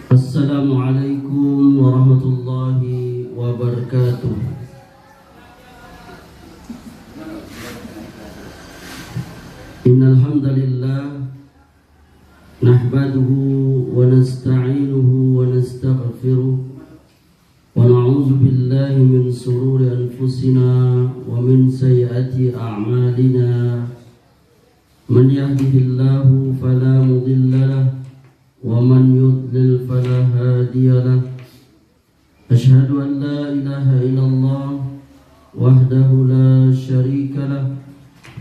Assalamualaikum warahmatullahi wabarakatuh. Innal hamdalillah nahmaduhu wa nasta'inuhu wa nastaghfiruh wa na'udzu billahi min shururi anfusina wa min sayyiati a'malina. Man yahdihillahu fala mudilla lahu ومن يضلل فلا هادي له أشهد أن لا إله إلا الله وحده لا شريك له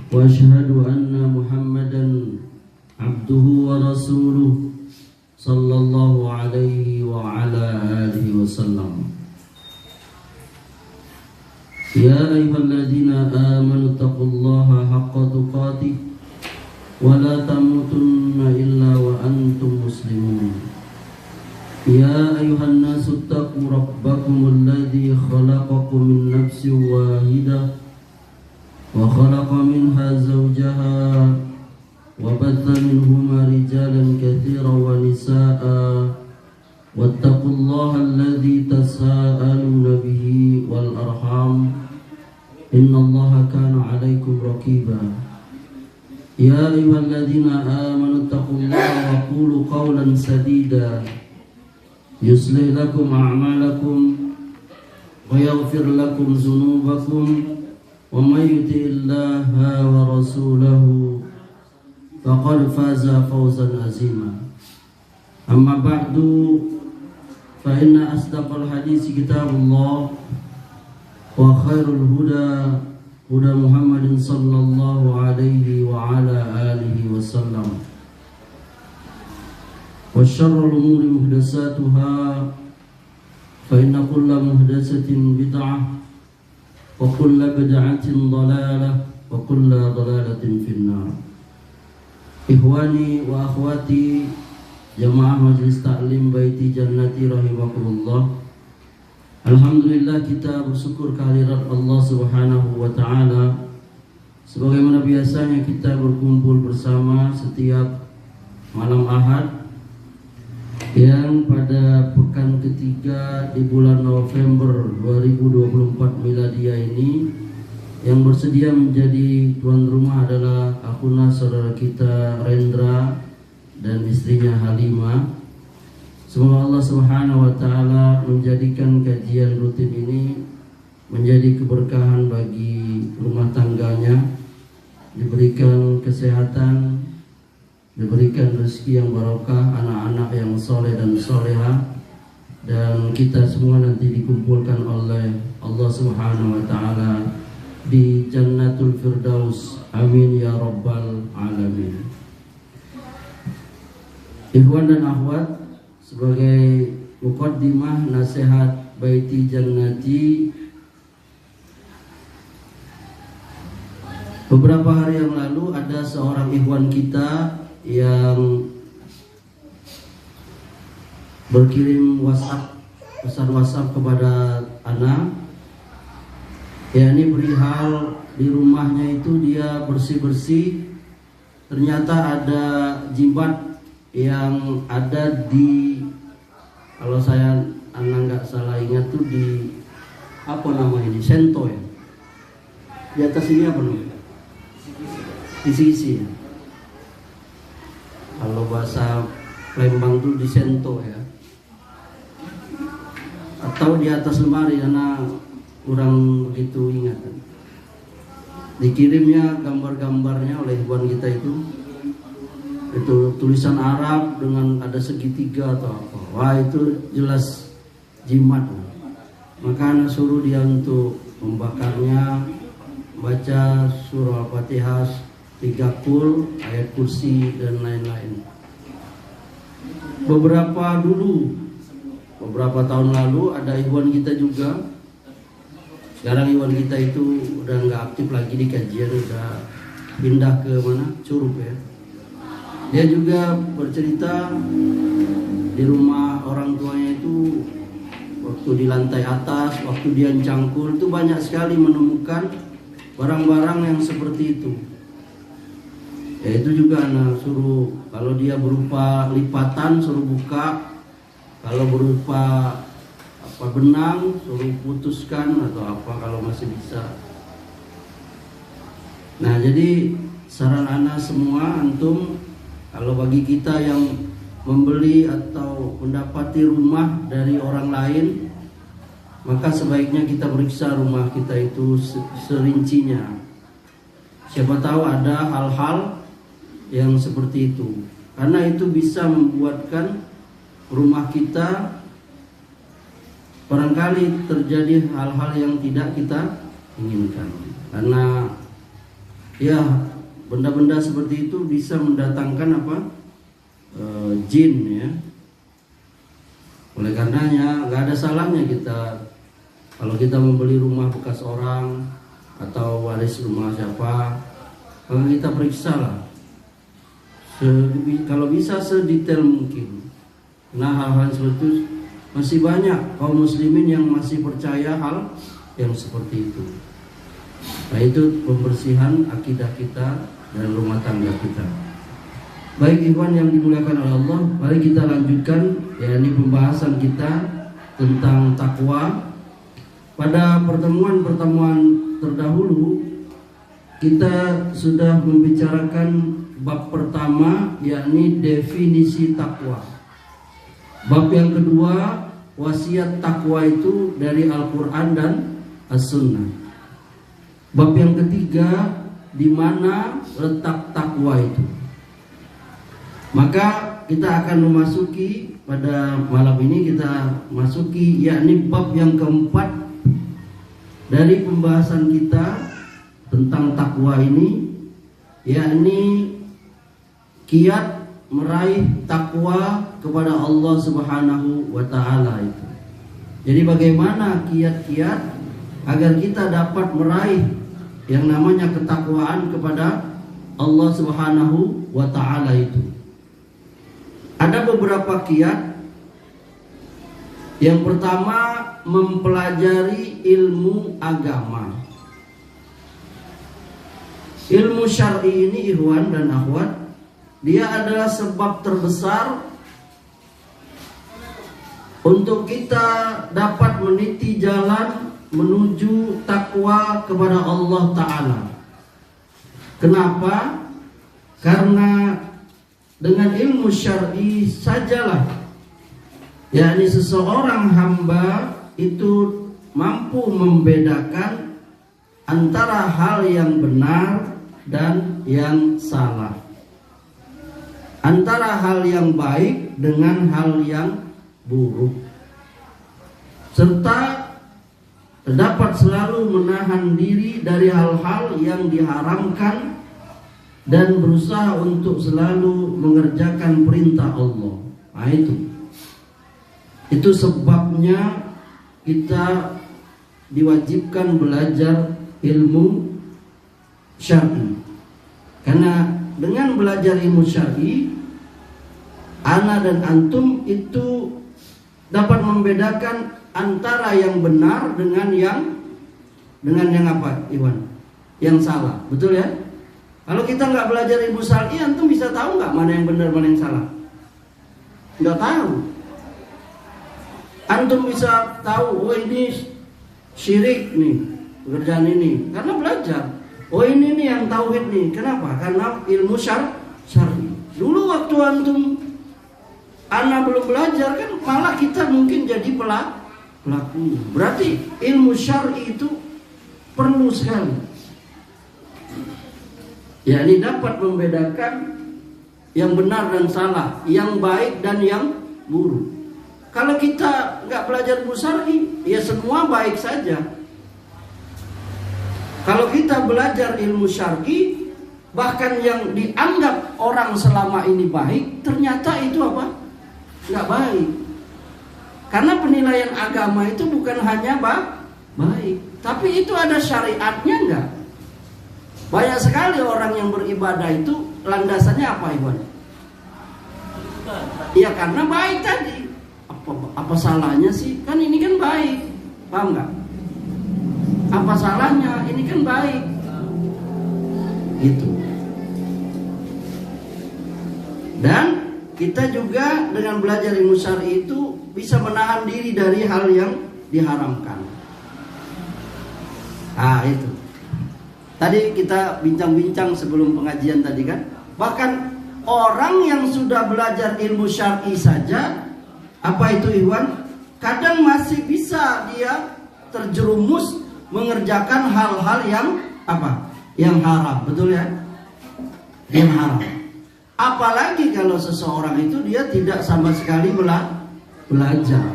وأشهد أن محمدا عبده ورسوله صلى الله عليه وعلى آله وسلم. يا أيها الذين آمنوا اتقوا الله حق تقاته ولا تموتن إلا وأنتم مسلمون. يا أيها الناس اتقوا ربكم الذي خلقكم من نفس واحدة وخلق منها زوجها وبث منهما رجالا كثيرا ونساء واتقوا الله الذي تساءلون به والأرحام إن الله كان عليكم رقيبا. يا أيها الذين آمنوا اتقوا الله وقولوا قولا سديدا يصلح لكم أعمالكم ويغفر لكم ذنوبكم ومن يطع الله ورسوله فقد فاز فوزا عظيما. أما بعد فإن أصدق الحديث كتاب الله وخير الهدى هدى محمد صلى الله عليه وعلى آله وسلم وشر الأمور محدثاتها فإن كل محدثة بدعة وكل بدعة ضلالة وكل ضلالة في النار. Ikhwani wa akhwati jamaah Majelis Taklim Baiti Jannati rahimakumullah. Alhamdulillah, kita bersyukur kehadirat Allah Subhanahu wa taala. Sebagaimana biasanya kita berkumpul bersama setiap malam Ahad yang pada pekan ketiga di bulan November 2024 Miladiah ini, yang bersedia menjadi tuan rumah adalah akhuna saudara kita Rendra dan istrinya Halimah. Semoga Allah Subhanahu wa taala menjadikan kajian rutin ini menjadi keberkahan bagi rumah tangganya, diberikan kesehatan, diberikan rezeki yang barokah, anak-anak yang soleh dan soleha, dan kita semua nanti dikumpulkan oleh Allah Subhanahu wa taala di Jannatul Firdaus. Amin ya rabbal alamin. Ikhwan dan akhwat, sebagai muqaddimah nasihat Baiti Jannati, beberapa hari yang lalu ada seorang ikhwan kita yang berkirim pesan WhatsApp kepada ana, yakni perihal di rumahnya itu dia bersih-bersih, ternyata ada jimat yang ada di, kalau saya nggak salah ingat tuh di apa nama ini, sento ya, di atas ini apa namanya, kisi-kisi ya. Kalau bahasa Lembang tuh di sento ya, atau di atas lemari, karena kurang begitu ingat. Dikirimnya gambar-gambarnya oleh ikhwan kita itu tulisan Arab dengan ada segitiga atau apa. Wah, itu jelas jimat. Maka anak suruh dia untuk membakarnya, baca surah Al-Fatihah 3 kul, ayat kursi dan lain-lain. Beberapa tahun lalu ada ikhwan kita juga. Sekarang ikhwan kita itu udah nggak aktif lagi di kajian, udah pindah ke mana, Curug ya. Dia juga bercerita di rumah orang tuanya itu, waktu di lantai atas, waktu dia cangkul itu banyak sekali menemukan barang-barang yang seperti itu. Ya itu juga anak suruh, kalau dia berupa lipatan suruh buka, Kalau berupa benang suruh putuskan atau apa kalau masih bisa. Nah, jadi saran ana semua, antum, kalau bagi kita yang membeli atau mendapati rumah dari orang lain, maka sebaiknya kita periksa rumah kita itu serincinya. Siapa tahu ada hal-hal yang seperti itu, karena itu bisa membuatkan rumah kita barangkali terjadi hal-hal yang tidak kita inginkan. Karena ya benda-benda seperti itu bisa mendatangkan jin ya. Oleh karenanya nggak ada salahnya kita, kalau kita membeli rumah bekas orang atau waris rumah siapa, kalau kita periksa lah kalau bisa sedetail mungkin. Nah, hal-hal seperti itu masih banyak kaum muslimin yang masih percaya hal yang seperti itu. Nah, itu pembersihan akidah kita dan rumah tangga kita. Baik ikhwan yang dimuliakan oleh Allah, mari kita lanjutkan yakni pembahasan kita tentang takwa. Pada pertemuan-pertemuan terdahulu kita sudah membicarakan bab pertama yakni definisi takwa. Bab yang kedua, wasiat takwa itu dari Al-Quran dan As-Sunnah. Bab yang ketiga, di mana letak takwa itu. Maka kita akan memasuki pada malam ini, kita masuki yakni bab yang keempat dari pembahasan kita tentang takwa ini, yakni kiat meraih takwa kepada Allah Subhanahu wa Ta'ala itu. Jadi bagaimana kiat-kiat agar kita dapat meraih yang namanya ketakwaan kepada Allah Subhanahu wa Ta'ala itu. Ada beberapa kiat. Yang pertama, mempelajari ilmu agama. Ilmu syar'i ini ikhwan dan akhwat, dia adalah sebab terbesar untuk kita dapat meniti jalan menuju takwa kepada Allah Ta'ala. Kenapa? Karena dengan ilmu syar'i sajalah yakni seseorang hamba itu mampu membedakan antara hal yang benar dan yang salah, antara hal yang baik dengan hal yang buruk, serta dapat selalu menahan diri dari hal-hal yang diharamkan dan berusaha untuk selalu mengerjakan perintah Allah. Nah, itu sebabnya kita diwajibkan belajar ilmu syar'i. Karena dengan belajar ilmu syar'i, ana dan antum itu dapat membedakan antara yang benar dengan yang apa, Iwan? Yang salah, betul ya? Kalau kita nggak belajar ilmu syar'i, antum bisa tahu nggak mana yang benar, mana yang salah? Nggak tahu. Antum bisa tahu, oh ini syirik nih, pekerjaan ini, karena belajar. Oh ini nih yang tauhid nih, kenapa? Karena ilmu syar'i. Dulu waktu antum anak belum belajar kan, malah kita mungkin jadi pelaku. Berarti ilmu syar'i itu perlu sekali. Ya, ini dapat membedakan yang benar dan salah, yang baik dan yang buruk. Kalau kita nggak belajar ilmu syar'i, ya semua baik saja. Kalau kita belajar ilmu syar'i, bahkan yang dianggap orang selama ini baik, ternyata itu apa? Nggak baik. Karena penilaian agama itu bukan hanya baik, tapi itu ada syariatnya enggak? Banyak sekali orang yang beribadah itu landasannya apa, Iwan? Ya karena baik tadi. Apa salahnya sih? Kan ini kan baik. Paham enggak? Apa salahnya? Ini kan baik. Gitu. Dan kita juga dengan belajar ilmu syar'i itu bisa menahan diri dari hal yang diharamkan. Itu. Tadi kita bincang-bincang sebelum pengajian tadi kan. Bahkan orang yang sudah belajar ilmu syar'i saja, apa itu Ikhwan? Kadang masih bisa dia terjerumus mengerjakan hal-hal yang apa? Yang haram, betul ya? Yang haram. Apalagi kalau seseorang itu dia tidak sama sekali belajar.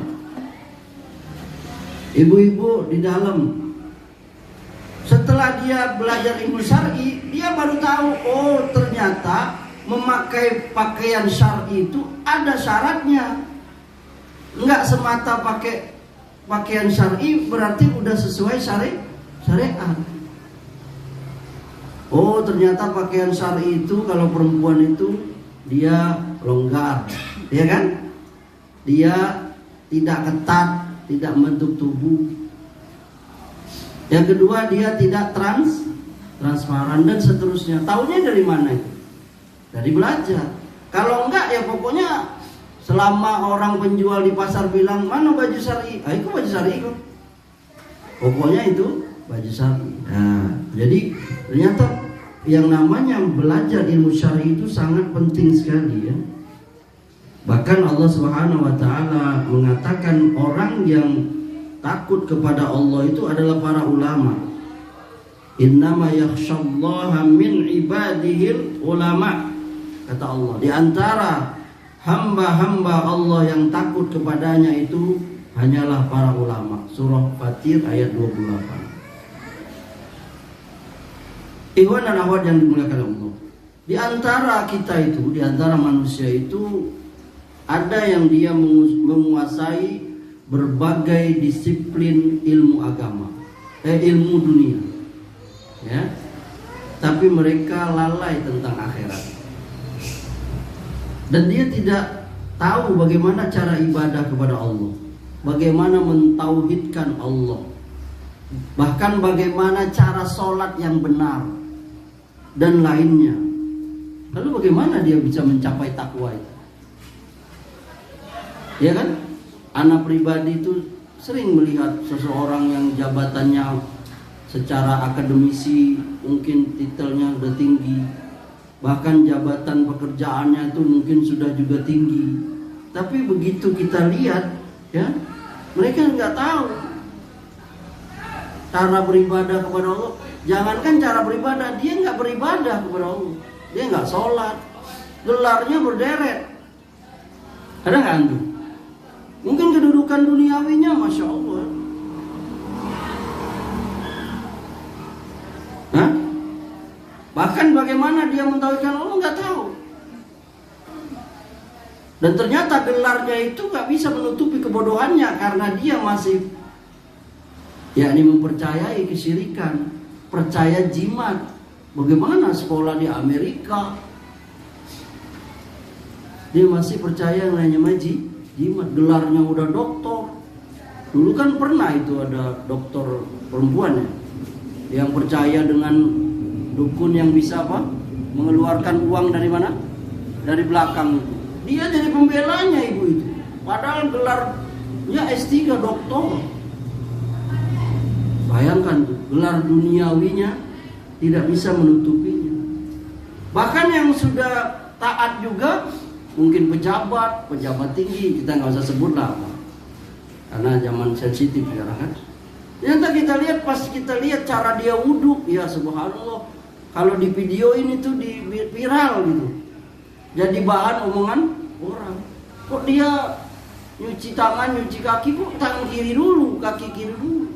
Ibu-ibu di dalam, setelah dia belajar ilmu syar'i, dia baru tahu, oh ternyata memakai pakaian syar'i itu ada syaratnya. Enggak semata pakai pakaian syar'i berarti udah sesuai syariat. Oh ternyata pakaian syar'i itu kalau perempuan itu dia longgar, ya kan? Dia tidak ketat, tidak membentuk tubuh. Yang kedua dia tidak transparan dan seterusnya. Taunya dari mana itu? Dari belajar. Kalau enggak ya pokoknya selama orang penjual di pasar bilang mana baju syar'i, itu baju syar'i kok. Pokoknya itu baju syar'i. Nah, jadi ternyata yang namanya belajar ilmu syar'i itu sangat penting sekali ya. Bahkan Allah Subhanahu wa taala mengatakan orang yang takut kepada Allah itu adalah para ulama. Innama yakhsyallaha min ibadihil ulama. Kata Allah, di antara hamba-hamba Allah yang takut kepadanya itu hanyalah para ulama. Surah Fatir ayat 28. Ikhwan dan akhwat yang dimuliakan Allah, di antara kita itu, di antara manusia itu ada yang dia menguasai berbagai disiplin ilmu agama, ilmu dunia, ya. Tapi mereka lalai tentang akhirat, dan dia tidak tahu bagaimana cara ibadah kepada Allah, bagaimana mentauhidkan Allah, bahkan bagaimana cara sholat yang benar dan lainnya. Lalu bagaimana dia bisa mencapai takwa itu? Ya kan? Anak pribadi itu sering melihat seseorang yang jabatannya secara akademisi mungkin titelnya udah tinggi, bahkan jabatan pekerjaannya itu mungkin sudah juga tinggi. Tapi begitu kita lihat, ya, mereka nggak tahu cara beribadah kepada Allah. Jangankan cara beribadah, dia nggak beribadah kepada Allah, dia nggak sholat, gelarnya berderet. Ada nggak antum? Mungkin kedudukan duniawinya, masya Allah. Hah? Bahkan bagaimana dia mentauhidkan Allah nggak tahu. Dan ternyata gelarnya itu nggak bisa menutupi kebodohannya karena dia masih, yakni mempercayai kesyirikan, percaya jimat. Bagaimana sekolah di Amerika, dia masih percaya yang namanya jimat. Gelarnya udah doktor. Dulu kan pernah itu ada dokter perempuan ya, yang percaya dengan dukun yang bisa apa? Mengeluarkan uang dari mana? Dari belakang itu. Dia jadi pembelanya ibu itu. Padahal gelarnya S3 doktor. Bayangkan tuh, gelar duniawinya tidak bisa menutupinya. Bahkan yang sudah taat juga, mungkin pejabat tinggi, kita nggak usah sebut lah, karena zaman sensitif sekarang kan. Ternyata kita lihat, pas kita lihat cara dia wudhu, ya subhanallah. Kalau di video ini tuh di viral gitu, jadi bahan omongan orang. Kok dia nyuci tangan, nyuci kaki, kok tangan kiri dulu, kaki kiri dulu.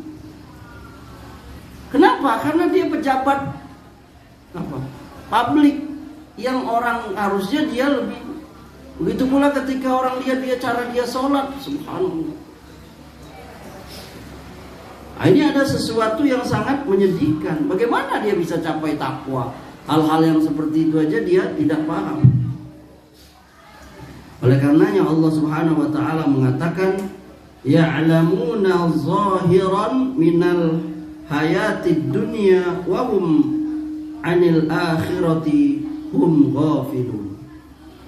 Kenapa? Karena dia pejabat apa? Publik yang orang harusnya dia lebih. Begitu pula ketika orang lihat dia cara dia sholat, subhanallah. Ini ada sesuatu yang sangat menyedihkan. Bagaimana dia bisa capai takwa? Hal-hal yang seperti itu aja dia tidak paham. Oleh karenanya Allah Subhanahu wa taala mengatakan, ya'lamuna zahiran minal hayatid dunya wa hum 'anil akhirati hum ghafilun.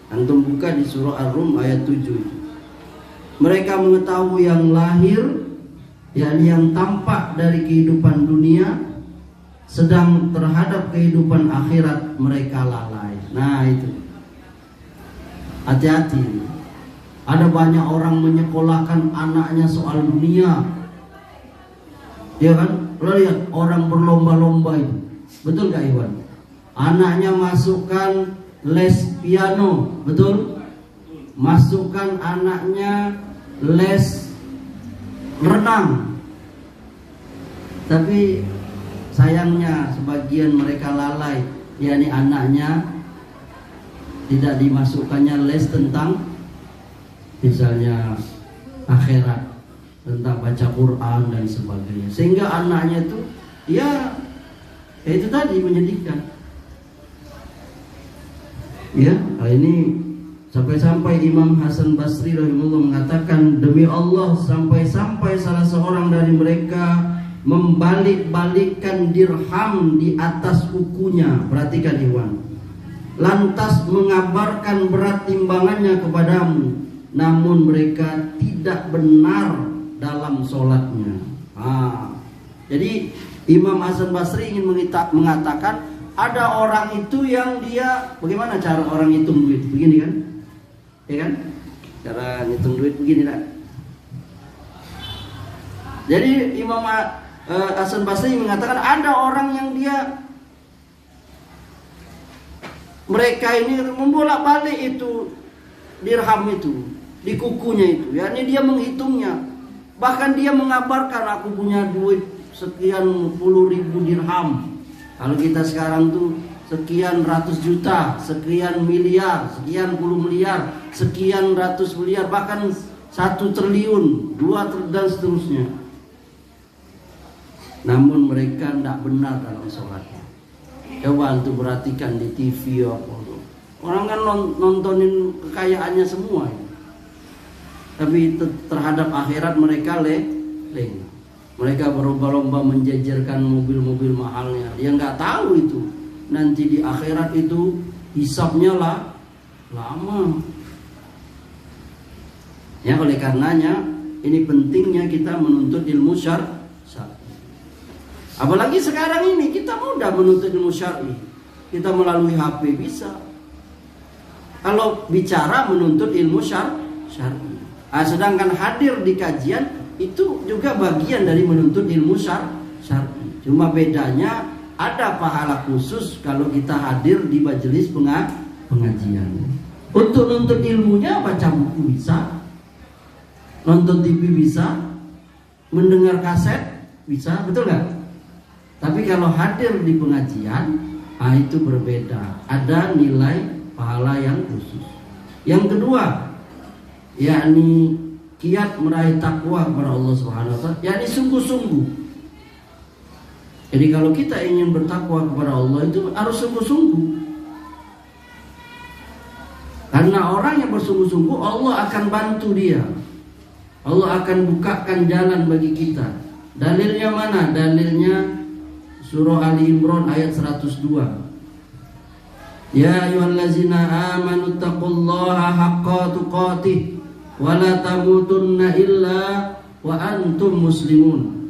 Antum buka di surah Ar-Rum ayat 7 itu. Mereka mengetahui yang lahir, yakni yang tampak dari kehidupan dunia, sedang terhadap kehidupan akhirat mereka lalai. Nah itu, hati-hati. Ada banyak orang menyekolahkan anaknya soal dunia, ya kan? Lo lihat orang berlomba-lomba itu, betul gak Iwan? Anaknya masukkan les piano, betul? Masukkan anaknya les renang. Tapi sayangnya sebagian mereka lalai, yakni anaknya tidak dimasukkannya les tentang misalnya akhirat, tentang baca Quran dan sebagainya, sehingga anaknya itu ya itu tadi menyedihkan. Ya, ini sampai-sampai Imam Hasan Basri rahimahullah mengatakan, demi Allah sampai-sampai salah seorang dari mereka membalik-balikkan dirham di atas kukunya. Perhatikan Iwan. Lantas mengabarkan berat timbangannya kepadamu, namun mereka tidak benar dalam sholatnya. Jadi Imam Hasan Basri ingin mengatakan ada orang itu yang dia, bagaimana cara orang hitung duit? Begini kan? Ya kan? Cara hitung duit begini lah. Jadi Imam Hasan Basri mengatakan ada orang yang mereka ini membolak-balik itu dirham itu di kukunya itu, yakni dia menghitungnya. Bahkan dia mengabarkan, aku punya duit sekian puluh ribu dirham. Kalau kita sekarang tuh sekian ratus juta, sekian miliar, sekian puluh miliar, sekian ratus miliar, bahkan 1 triliun, 2 dan seterusnya. Namun mereka tidak benar dalam sholatnya. Coba untuk perhatikan di TV orang kan nontonin kekayaannya semua, tapi terhadap akhirat mereka leng. Mereka berlomba-lomba menjajarkan mobil-mobil mahalnya. Dia nggak tahu itu nanti di akhirat itu hisabnya lama. Ya, oleh karenanya ini pentingnya kita menuntut ilmu syar'i. Apalagi sekarang ini kita mudah menuntut ilmu syar'i. Kita melalui HP bisa. Kalau bicara menuntut ilmu syar'i. Sedangkan hadir di kajian itu juga bagian dari menuntut ilmu syar'i. Cuma bedanya ada pahala khusus kalau kita hadir di majelis pengajian. Untuk nuntut ilmunya baca buku bisa, nonton TV bisa, mendengar kaset bisa, betul nggak? Tapi kalau hadir di pengajian, itu berbeda. Ada nilai pahala yang khusus. Yang kedua, yakni kiat meraih takwa kepada Allah Subhanahu wa taala, yakni sungguh-sungguh. Jadi kalau kita ingin bertakwa kepada Allah itu harus sungguh-sungguh. Karena orang yang bersungguh-sungguh, Allah akan bantu dia. Allah akan bukakan jalan bagi kita. Dalilnya mana? Dalilnya Surah Ali Imran ayat 102. Ya ayyuhallazina amanu taqullaha haqqa tuqatih wa la tamutunna illa wa antum muslimun.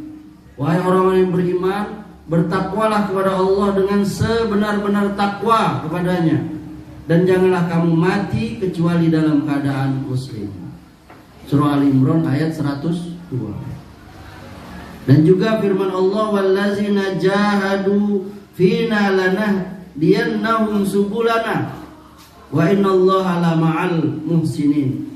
Wahai orang-orang yang beriman, bertakwalah kepada Allah dengan sebenar-benar takwa kepadanya, dan janganlah kamu mati kecuali dalam keadaan muslim. Surah Ali Imran ayat 102. Dan juga firman Allah, wallazina jahadu fina lanahdiyannahum subulana wa innallaha la ma'al muhsinin.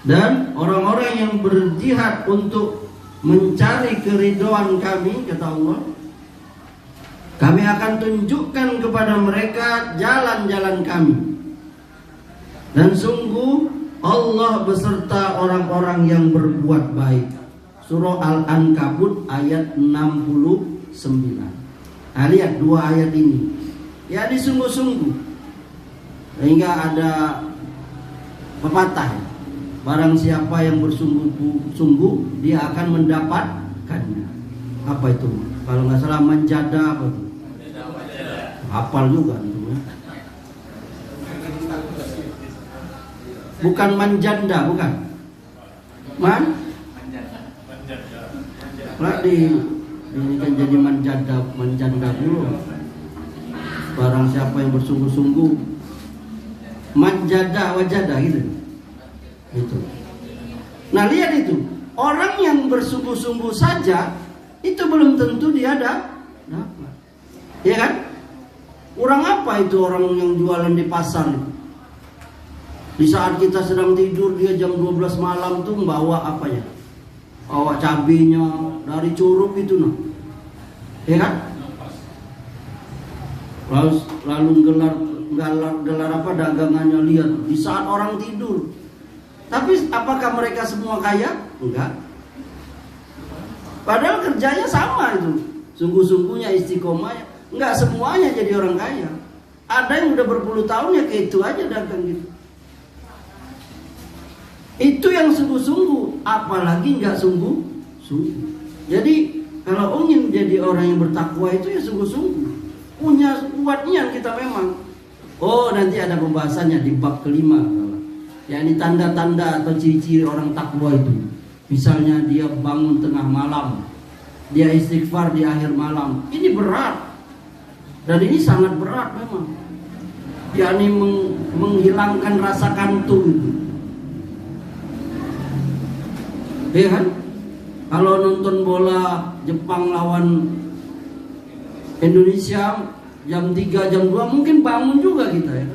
Dan orang-orang yang berjihad untuk mencari keridhaan kami, kata Allah, kami akan tunjukkan kepada mereka jalan-jalan kami. Dan sungguh Allah beserta orang-orang yang berbuat baik. Surah Al-Ankabut ayat 69. Lihat dua ayat ini. Ya, sungguh-sungguh. Sehingga ada pepatah, barang siapa yang bersungguh-sungguh dia akan mendapatkannya. Apa itu? Kalau nggak salah manjada apa tuh? Hafal juga itu ya. Bukan manjanda, bukan. Lah ini kan jadi manjanda dulu. Barang siapa yang bersungguh-sungguh, manjada wajada gitu. Itu. Nah lihat itu, orang yang bersungguh-sungguh saja itu belum tentu dia dapat. Ya kan? Kurang apa itu orang yang jualan di pasar itu? Di saat kita sedang tidur, dia jam 12 malam tuh membawa apanya? Bawa cabenya dari Curug itu nah. Ya kan? Lalu gelar apa dagangannya, lihat di saat orang tidur. Tapi apakah mereka semua kaya? Enggak. Padahal kerjanya sama itu. Sungguh-sungguhnya, istiqomahnya. Enggak semuanya jadi orang kaya. Ada yang udah berpuluh tahun ya kayak itu aja dagang gitu. Itu yang sungguh-sungguh, apalagi enggak sungguh-sungguh. Jadi kalau ingin jadi orang yang bertakwa itu ya sungguh-sungguh. Punya kuat niat kita memang. Oh, nanti ada pembahasannya di bab kelima. yakni tanda-tanda atau ciri-ciri orang takwa itu. Misalnya dia bangun tengah malam, dia istighfar di akhir malam. Ini berat, dan ini sangat berat memang. Yakni menghilangkan rasa kantuk itu. Ya kan? Kalau nonton bola Jepang lawan Indonesia jam 3, jam 2 mungkin bangun juga kita ya.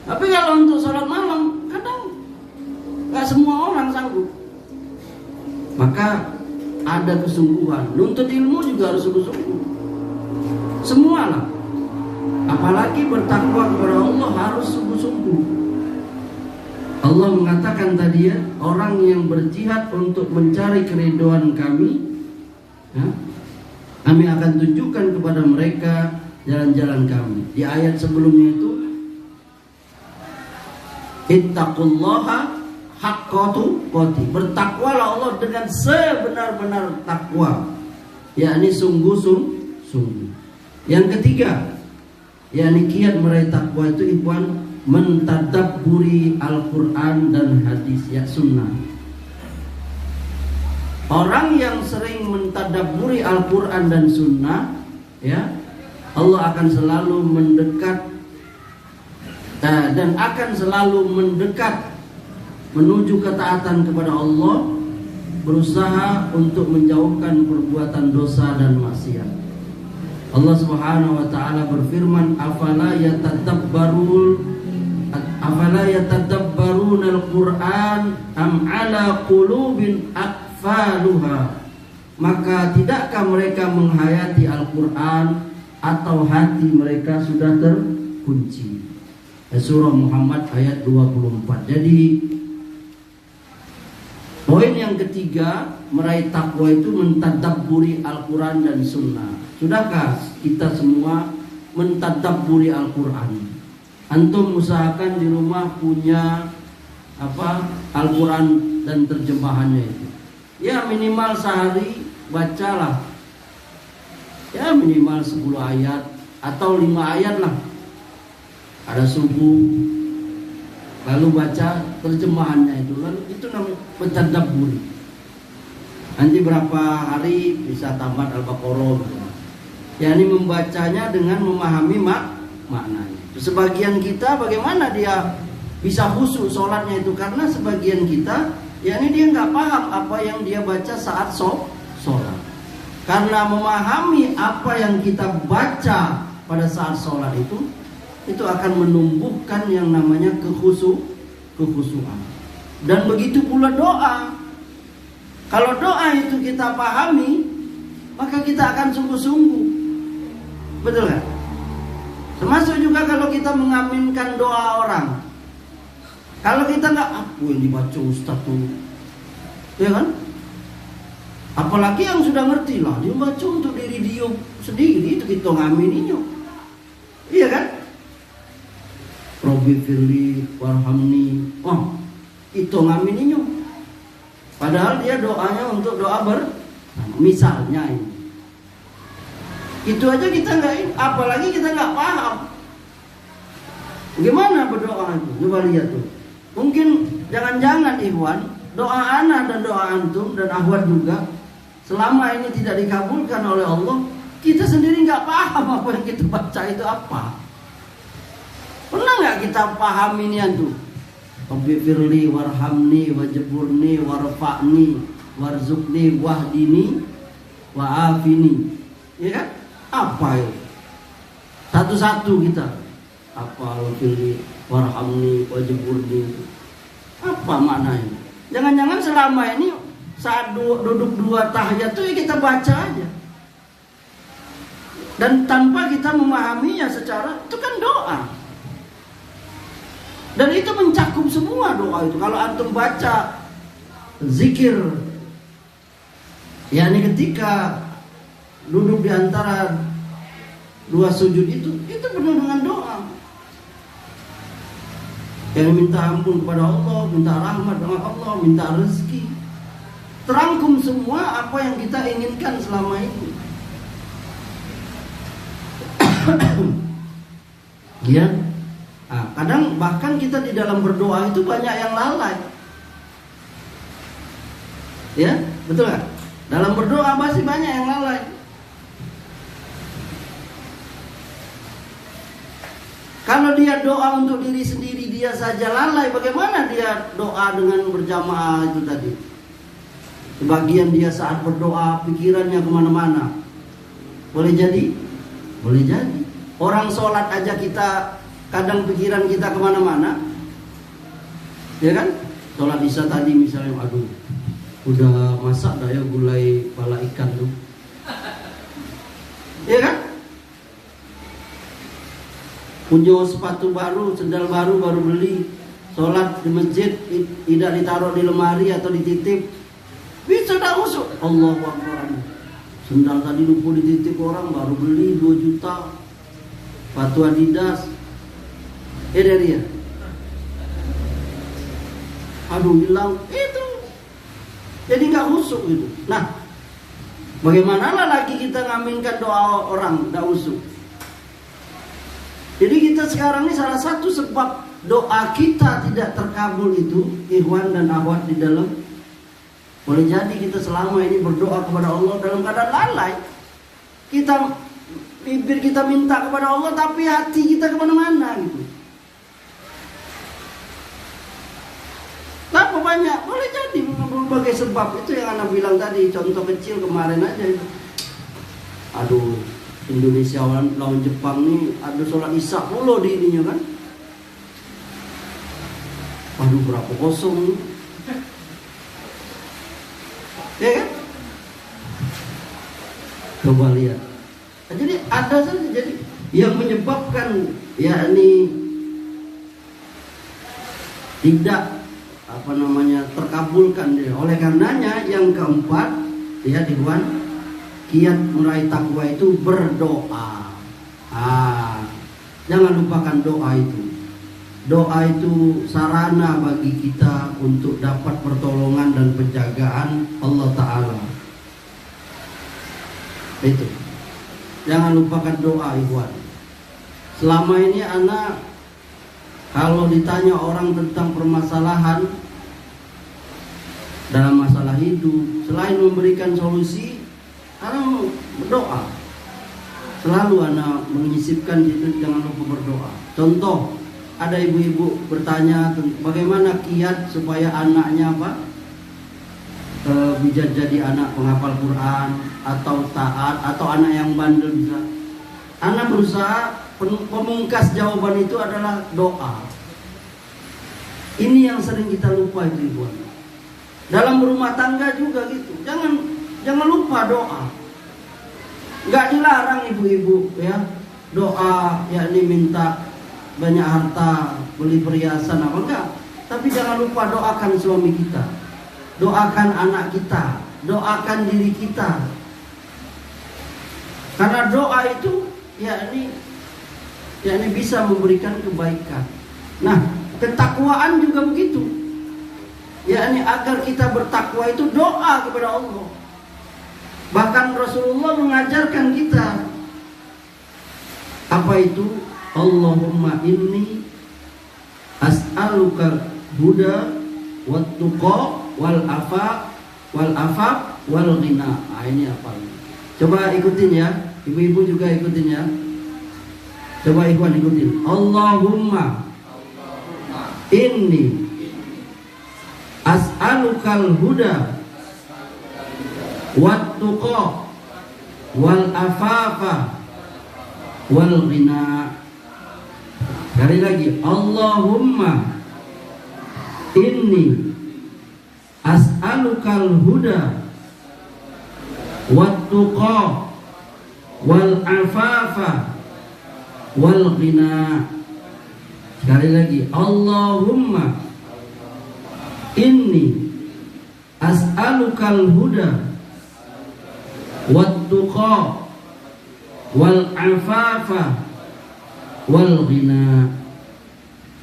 Tapi kalau untuk sholat malam kadang gak semua orang sanggup. Maka ada kesungguhan. Nuntut ilmu juga harus sungguh-sungguh. Semua lah. Apalagi bertakwa kepada Allah harus sungguh-sungguh. Allah mengatakan tadi ya, orang yang berjihad untuk mencari keridhaan kami, ya, kami akan tunjukkan kepada mereka jalan-jalan kami. Di ayat sebelumnya itu, ittaqullaha haqqa tuqatih. Bertakwalah Allah dengan sebenar-benar takwa, yakni sungguh-sungguh. Yang ketiga, yakni kiat meraih takwa itu ikhwan, mentadabburi Al-Quran dan hadis ya sunnah. Orang yang sering mentadabburi Al-Quran dan sunnah, ya, Allah akan selalu mendekat dan akan selalu mendekat menuju ketaatan kepada Allah, berusaha untuk menjauhkan perbuatan dosa dan maksiat. Allah Subhanahu wa taala berfirman, afala yatadabbaruna al-Qur'an am ala qulubin aqfaluha. Maka tidakkah mereka menghayati Al-Qur'an atau hati mereka sudah terkunci? Surah Muhammad ayat 24. Jadi poin yang ketiga, meraih takwa itu mentadabburi Al-Quran dan Sunnah. Sudahkah kita semua mentadabburi Al-Quran? Antum usahakan di rumah punya Al-Quran dan terjemahannya itu. Ya minimal sehari bacalah. Ya minimal 10 ayat atau 5 ayat lah. Ada subuh, lalu baca terjemahannya itu, lalu itu namanya mentadabburi. Nanti berapa hari bisa tamat Al-Baqarah gitu. Ya ini membacanya dengan memahami maknanya. Sebagian kita bagaimana dia bisa khusyuk sholatnya itu, karena sebagian kita ya ini dia nggak paham apa yang dia baca saat sholat. Karena memahami apa yang kita baca pada saat sholat itu akan menumbuhkan yang namanya kekhusyuan. Dan begitu pula doa. Kalau doa itu kita pahami, maka kita akan sungguh-sungguh. Betul kan? Termasuk juga kalau kita mengaminkan doa orang. Kalau kita nggak, apa yang dibaca Ustaz tuh, ya kan? Apalagi yang sudah ngerti lah, dia baca untuk diri dia sendiri, itu kita ngamininya, iya kan? Robbi firli warhamni, oh itu ngamininya. Padahal dia doanya untuk doa misalnya ini. Itu aja kita nggak, apalagi kita nggak paham. Gimana berdoa itu? Coba lihat tuh. Mungkin jangan-jangan ikhwan, doa ana dan doa antum dan akhwat juga selama ini tidak dikabulkan oleh Allah, kita sendiri nggak paham apa yang kita baca itu apa. Pernah nggak kita paham ini antum? Rabbifirli warhamni wajburni warfa'ni warzuqni wahdini wa'afini. Ya kan? Apa itu? Satu-satu kita. Apa rabbifirli warhamni wajburni? Apa maknanya? Jangan-jangan selama ini saat duduk dua tahiyat itu ya kita baca aja. Dan tanpa kita memahaminya secara, itu kan doa. Dan itu mencakup semua doa itu. Kalau antum baca zikir, yakni ketika duduk di antara dua sujud itu penuh dengan doa. Yang minta ampun kepada Allah, minta rahmat dengan Allah, minta rezeki. Terangkum semua apa yang kita inginkan selama ini. Ya. Nah, kadang bahkan kita di dalam berdoa itu banyak yang lalai. Ya, betul gak? Dalam berdoa masih banyak yang lalai. Kalau dia doa untuk diri sendiri dia saja lalai, bagaimana dia doa dengan berjamaah itu tadi? Sebagian dia saat berdoa pikirannya kemana-mana. Boleh jadi? Boleh jadi. Orang sholat aja kita kadang pikiran kita kemana-mana, ya kan? Sholat isya tadi misalnya, aduh, udah masak dah ya gulai pala ikan tuh, ya kan? Punya sepatu baru, sendal baru beli, sholat di masjid tidak ditaruh di lemari atau dititip, bisa dah usuk. Allahu Akbar. Sendal tadi lupa dititip orang, baru beli 2 juta, sepatu Adidas. Dia. Aduh hilang itu. Jadi nggak husuk gitu. Nah, bagaimana lagi kita ngaminkan doa orang nggak husuk? Jadi kita sekarang ini salah satu sebab doa kita tidak terkabul itu, ikhwan dan akhwat di dalam. Boleh jadi kita selama ini berdoa kepada Allah dalam keadaan lalai. Bibir kita minta kepada Allah, tapi hati kita kemana-mana gitu. Kenapa banyak? Boleh jadi berbagai sebab. Itu yang Anda bilang tadi, contoh kecil kemarin aja itu. Aduh, Indonesia lawan Jepang nih, ada sholat isya pula di ininya kan. Aduh, berapa kosong nih. Ya kan? Coba lihat. Jadi ada saja, jadi yang menyebabkan yakni tidak terkabulkan dia. Oleh karenanya yang keempat, ya Ikhwan, kiat meraih takwa itu berdoa. Jangan lupakan doa itu. Doa itu sarana bagi kita untuk dapat pertolongan dan penjagaan Allah Ta'ala. Itu. Jangan lupakan doa, Ikhwan. Selama ini anak kalau ditanya orang tentang permasalahan dalam masalah hidup, selain memberikan solusi, anak berdoa. Selalu anak menyisipkan itu, jangan lupa berdoa. Contoh, ada ibu-ibu bertanya bagaimana kiat supaya anaknya bisa jadi anak penghafal Quran atau taat atau anak yang bandel bisa. Anak berusaha, pemungkas jawaban itu adalah doa. Ini yang sering kita lupa itu, Ibu. Dalam berumah tangga juga gitu. Jangan lupa doa. Enggak dilarang ibu-ibu ya doa, yakni minta banyak harta, beli perhiasan apa enggak. Tapi jangan lupa doakan suami kita, doakan anak kita, doakan diri kita. Karena doa itu yakni bisa memberikan kebaikan. Nah, ketakwaan juga begitu. Yakni agar kita bertakwa itu doa kepada Allah. Bahkan Rasulullah mengajarkan kita Apa itu? Allahumma inni as'aluka huda wat tuqa wal afaf wal ghina. Ini apa? Coba ikutin ya. Ibu-ibu juga ikutin ya. Coba ikhwan ikutin. Allahumma inni as'alukal huda wat tuqa wal afafa wal ghina. Sekali lagi. Allahumma inni as'alukal huda wat tuqa wal afafa wal ghina. Sekali lagi. Allahumma inni as'alukal huda wat tuqa wal afafa wal ghina.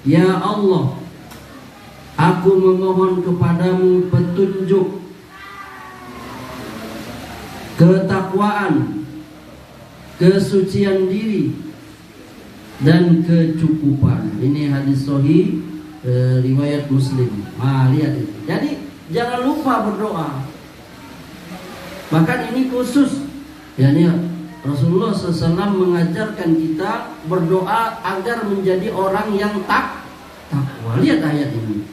Ya Allah, aku memohon kepadamu petunjuk, ketakwaan, kesucian diri, dan kecukupan. Ini hadis sahih riwayat Muslim. Lihat itu. Jadi jangan lupa berdoa. Bahkan ini khusus, yakni Rasulullah SAW mengajarkan kita berdoa agar menjadi orang yang takwa. Lihat ayat ini.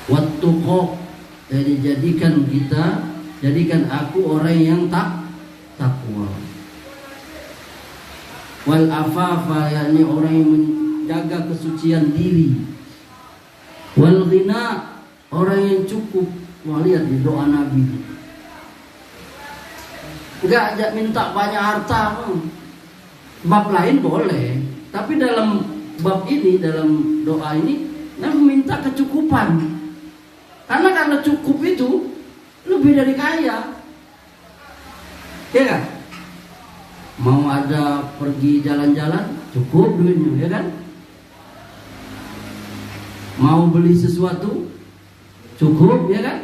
Wattuqa, jadi jadikan aku orang yang takwa. Wal afafa, yakni orang yang menjaga kesucian diri. Wal ghina, orang yang cukup. Lihat di doa Nabi. Enggak minta banyak harta. Bab lain boleh, tapi dalam bab ini, dalam doa ini, Nabi minta kecukupan. Karena cukup itu lebih dari kaya. Ya kan? Mau ada pergi jalan-jalan, cukup duitnya, ya kan? Mau beli sesuatu, cukup, ya kan?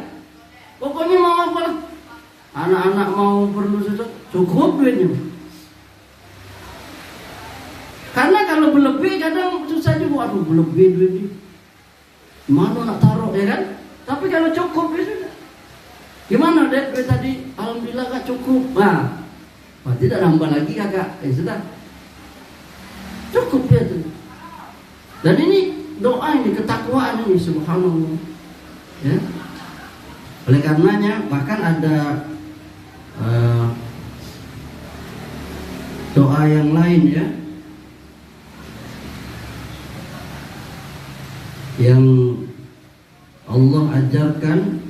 Pokoknya mau apa? Anak-anak mau perlu sesuatu, cukup duitnya. Karena kalau berlebih kadang susah juga. Aduh, berlebih duitnya, mana nak taruh, ya kan? Tapi kalau cukup, ya sudah. Gimana dek, duit tadi? Alhamdulillah kak cukup. Tidak nambah lagi kakak. Sudah, cukup ya tuh. Dan ini doa ini, ketakwaan ini, subhanallah. Ya. Oleh karenanya bahkan ada doa yang lain ya, yang Allah ajarkan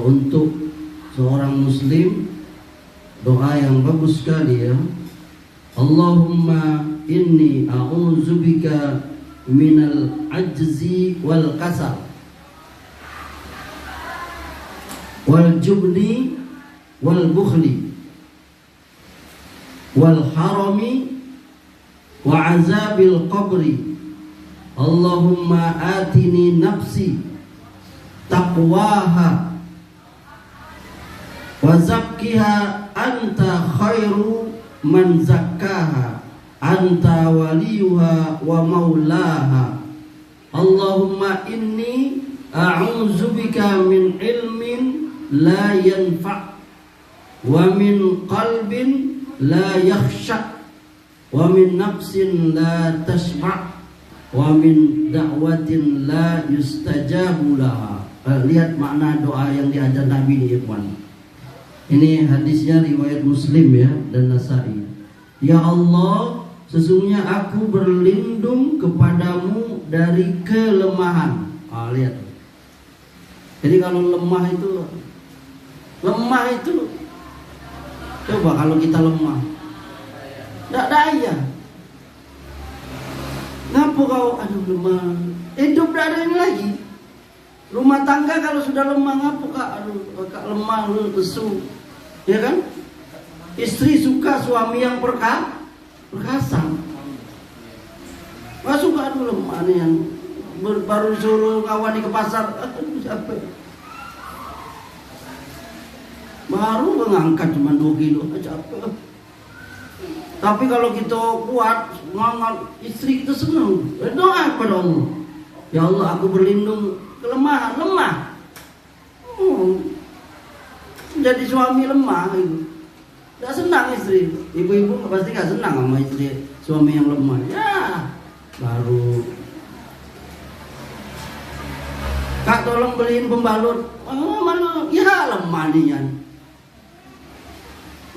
untuk seorang muslim, doa yang bagus sekali ya. Allahumma inni a'udzubika minal ajzi wal kasal wal jubni wal bukhli wal harami wa azabil qabri. Allahumma atini nafsi taqwaha wa zakkiha anta khairu man zakkaha anta waliyuha wa maulaha. Allahumma inni a'udzubika min ilmin la yanfa' wa min qalbin la yakhsha' wa min nafsin la tashba' wa min da'watin la yustajabu laha. Lihat makna doa yang diajar Nabi ini, ikhwan. Ini hadisnya riwayat Muslim ya dan Nasai. Ya Allah, sesungguhnya aku berlindung kepadamu dari kelemahan. Lihat. Jadi kalau lemah itu coba kalau kita lemah, tidak daya. Ngapa kau? Aduh lemah. Hidup tidak ada ini lagi. Rumah tangga kalau sudah lemah, ngapa kak? Aduh kak lemah, lu lesu. Ya kan? Istri suka suami yang perkasa. Nggak suka, aduh lemah nih yang baru suruh ngawani ke pasar. Aduh siapa? baru mengangkat cuma 2 kilo aja. Tapi kalau kita kuat, semangat, istri kita senang. Doa kepada Allah. Ya Allah, aku berlindung kelemahan, lemah. Jadi suami lemah itu. Gak senang istri. Ibu-ibu pasti gak senang sama istri suami yang lemah. Ya, baru. Kak tolong beliin pembalut. Oh, malu. Ya lemah nian.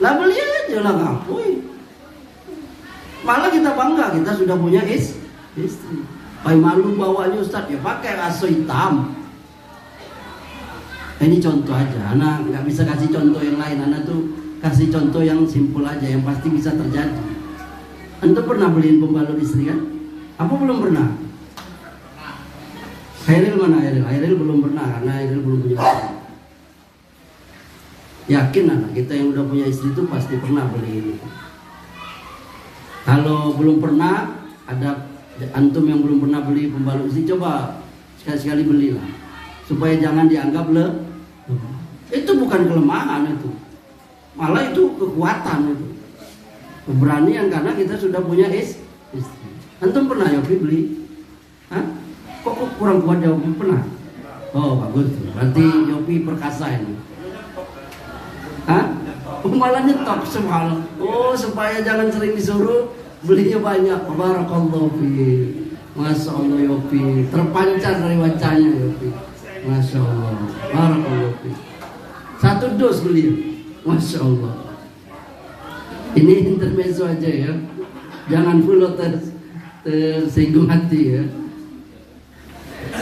Lah beli aja lah ngapui. Malah kita bangga kita sudah punya istri. Pai malu bawanya Ustaz, ya pakai aso hitam. Ini contoh aja. Anak nggak bisa kasih contoh yang lain. Anak tuh kasih contoh yang simpel aja, yang pasti bisa terjadi. Anda pernah beliin pembalut istri kan? Apa belum pernah? Hairil mana Hairil? Hairil belum pernah karena Hairil belum punya istri. Yakin anak kita yang udah punya istri itu pasti pernah beliin. Kalau belum pernah, ada antum yang belum pernah beli pembalut istri, coba sekali-sekali belilah supaya jangan dianggap itu bukan kelemahan itu. Malah itu kekuatan itu. Keberanian karena kita sudah punya istri. Antum pernah Yopi beli? Hah? Kok kurang kuat Yopi pernah? Oh bagus. Berarti Yopi perkasa ini. Hah? Malah nyetok subhanallah. Oh supaya jangan sering disuruh belinya banyak. Barakallahu fi. Masya Allah Yopi. Terpancar dari wajahnya Yopi. Masya Allah. Barakallahu fi. 1 dos beli. Masya Allah. Ini intermezzo aja ya. Jangan full tersinggung hati ya.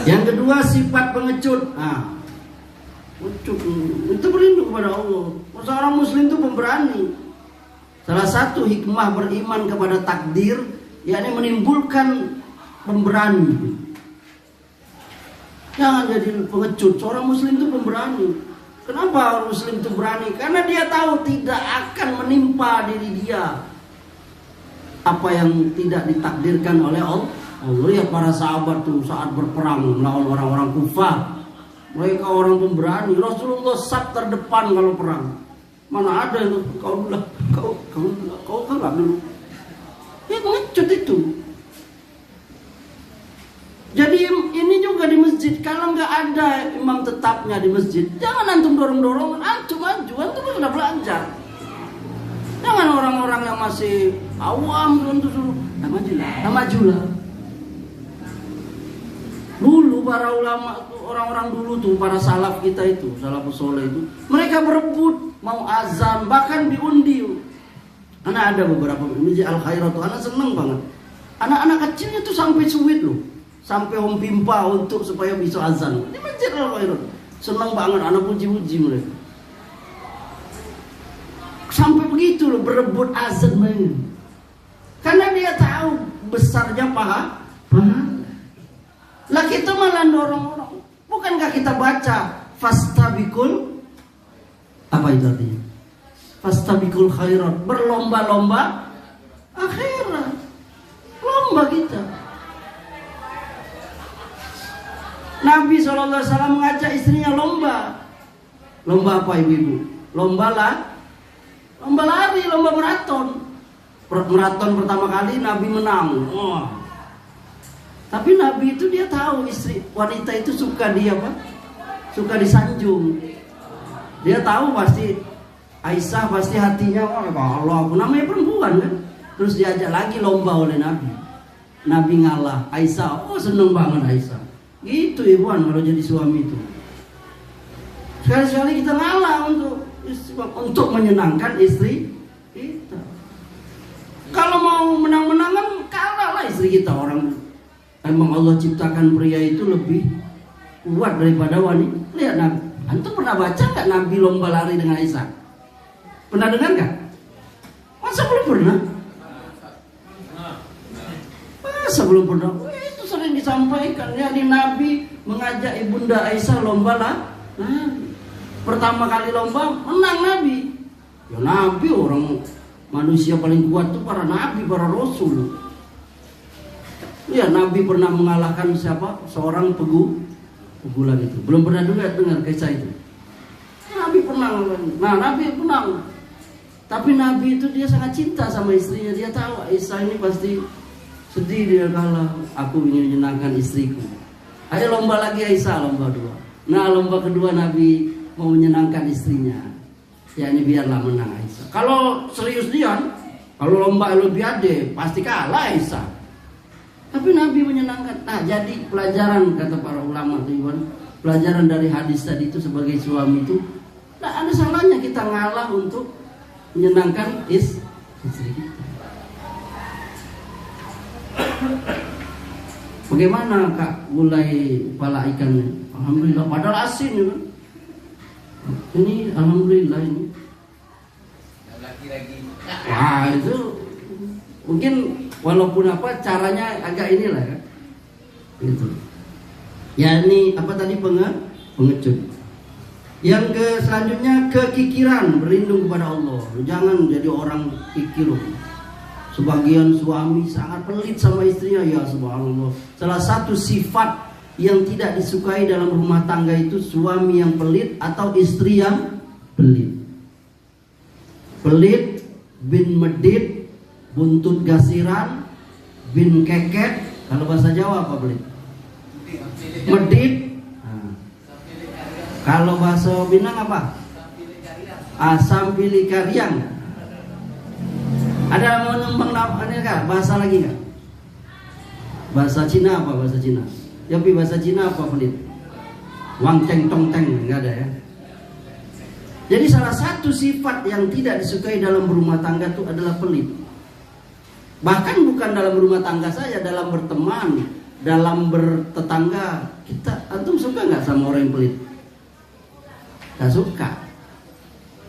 Yang kedua sifat pengecut. Itu berlindung kepada Allah. Seorang muslim itu pemberani. Salah satu hikmah beriman kepada takdir, yakni menimbulkan pemberani. Jangan jadi pengecut. Seorang muslim itu pemberani. Kenapa orang muslim itu berani? Karena dia tahu tidak akan menimpa diri dia apa yang tidak ditakdirkan oleh Allah. Lihat para sahabat tuh saat berperang melawan orang-orang kufar. Mereka orang pemberani. Rasulullah saf terdepan kalau perang. Mana ada itu? Kau kalah dulu. Ya pengecut itu. Jadi ini juga di masjid. Kalau nggak ada imam tetapnya di masjid, jangan antum dorong-dorong. Antum maju, antum sudah belajar. Jangan orang-orang yang masih awam untuk suruh. Majulah. Dulu para ulama, orang-orang dulu tuh, para salaf kita itu, salafus soleh itu, mereka berebut mau azan, bahkan diundi. Anak ada beberapa masjid Al Khairat tuh, anak seneng banget. Anak-anak kecilnya tuh sampai suwit loh, sampai home pimpa untuk supaya bisa azan. Di masjid Al Khairat, seneng banget, anak puji-puji mereka. Sampai begitu loh, berebut azan banget. Karena dia tahu besarnya pahala. Lah kita malah dorong orang. Bukankah kita baca fastabikul, apa itu artinya? Fastabikul khairat, berlomba-lomba akhirat. Lomba kita. Nabi SAW mengajak istrinya lomba. Lomba apa ibu-ibu? Lomba lari, lomba maraton. Maraton pertama kali Nabi menang. Tapi Nabi itu dia tahu istri wanita itu suka dia apa? Suka disanjung. Dia tahu pasti Aisyah pasti hatinya kalau aku namanya perempuan kan. Terus diajak lagi lomba oleh Nabi. Nabi ngalah. Aisyah, seneng banget Aisyah. Gitu ibuan kalau jadi suami itu. Sekali-sekali kita ngalah untuk menyenangkan istri kita. Kalau mau menang-menangan kalah lah istri kita. Emang Allah ciptakan pria itu lebih kuat daripada wanita. Lihat Nabi. Antum pernah baca nggak Nabi lomba lari dengan Aisyah? Pernah dengar nggak? Masa belum pernah? Masa belum pernah? Itu sering disampaikan. Yakni Nabi mengajak ibunda Aisyah lomba lari. Pertama kali lomba menang Nabi. Ya Nabi orang manusia paling kuat itu para Nabi, para Rasul. Ya Nabi pernah mengalahkan siapa? Seorang pegulat itu. Belum pernah dengar kisah itu. Nabi pernah. Nah, Nabi pernah. Tapi Nabi itu dia sangat cinta sama istrinya. Dia tahu Aisyah ini pasti sedih dia kalau aku ingin menyenangkan istriku. Ada lomba lagi Aisyah, lomba 2. Nah, lomba kedua Nabi mau menyenangkan istrinya. Ya ini biarlah menang Aisyah. Kalau serius dia, kalau lomba Olimpiade pasti kalah Aisyah. Tapi Nabi menyenangkan. Nah, jadi pelajaran kata para ulama Iwan, pelajaran dari hadis tadi itu sebagai suami itu, nah ada salahnya kita ngalah untuk menyenangkan istri kita. Bagaimana Kak gulai kepala ikannya? Alhamdulillah, padahal asin ya kan? Ini alhamdulillah ini. Lagi-lagi. Wah itu mungkin walaupun apa caranya agak inilah kan, gitu. Ya ini apa tadi pengecut. Yang selanjutnya kekikiran, berlindung kepada Allah. Jangan jadi orang kikir. Sebagian suami sangat pelit sama istrinya, ya subhanallah. Salah satu sifat yang tidak disukai dalam rumah tangga itu suami yang pelit atau istri yang pelit. Pelit, bin medit, buntut gasiran, bin keket. Kalau bahasa Jawa apa pelit? Medit. Nah. Kalau bahasa Minang apa? Asam pilih karyang. Ada mau numpang namanya kah? Bahasa lagi kah? Bahasa Cina apa bahasa Cina? Tapi bahasa Cina apa pelit? Wang teng tong teng, enggak ada ya. Jadi salah satu sifat yang tidak disukai dalam berumah tangga itu adalah pelit. Bahkan bukan dalam rumah tangga saja, dalam berteman, dalam bertetangga. Kita, antum suka nggak sama orang yang pelit? Gak suka.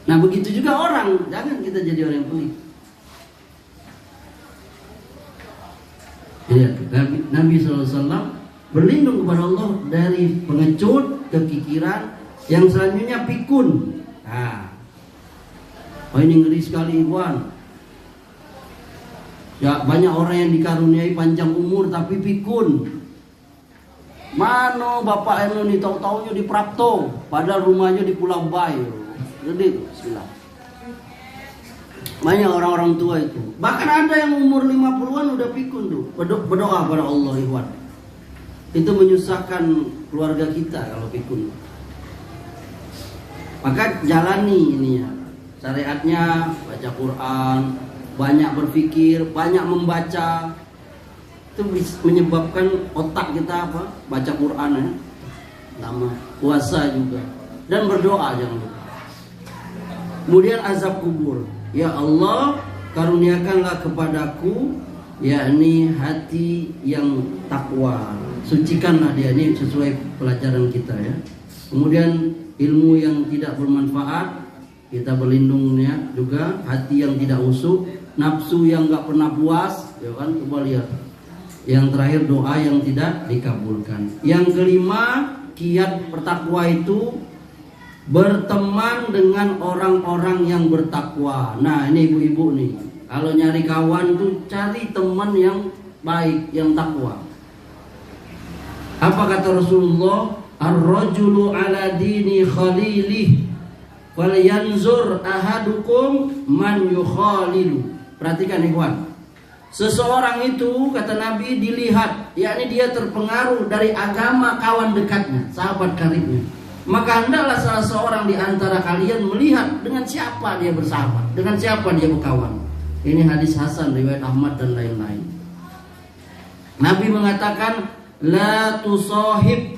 Nah begitu juga orang, jangan kita jadi orang yang pelit. Ya, Nabi SAW berlindung kepada Allah dari pengecut, kekikiran. Yang selanjutnya pikun. Nah, oh ini ngeri sekali Iwan. Ya banyak orang yang dikaruniai panjang umur tapi pikun. Mano bapak enu nih tahu-taunya di Prapto, padahal rumahnya di Pulau Bayo. Jadi bismillah. Banyak orang-orang tua itu. Bahkan ada yang umur 50-an udah pikun tuh. Berdoa pada Allah Iwan. Itu menyusahkan keluarga kita kalau pikun. Maka jalani ini ya. Syariatnya baca Quran, banyak berpikir, banyak membaca. Itu menyebabkan otak kita apa? Baca Quran ya. Lama puasa juga. Dan berdoa jangan lupa. Kemudian azab kubur. Ya Allah, karuniakanlah kepadaku yakni hati yang takwa. Sucikanlah dia, ini sesuai pelajaran kita ya. Kemudian ilmu yang tidak bermanfaat, kita berlindungnya juga. Hati yang tidak usuk, nafsu yang gak pernah puas, ya kan? Coba lihat. Yang terakhir doa yang tidak dikabulkan. Yang kelima, kiat bertakwa itu berteman dengan orang-orang yang bertakwa. Nah ini ibu-ibu nih, kalau nyari kawan tuh cari teman yang baik, yang takwa. Apa kata Rasulullah? Ar-rajulu ala dini khalilih falyanzur ahadukum man yukhalilu. Perhatikan ikhwan. Seseorang itu kata Nabi dilihat, yakni dia terpengaruh dari agama kawan dekatnya, sahabat karibnya. Maka hendaklah salah seorang di antara kalian melihat dengan siapa dia bersahabat, dengan siapa dia berkawan. Ini hadis Hasan riwayat Ahmad dan lain-lain. Nabi mengatakan, la tusahib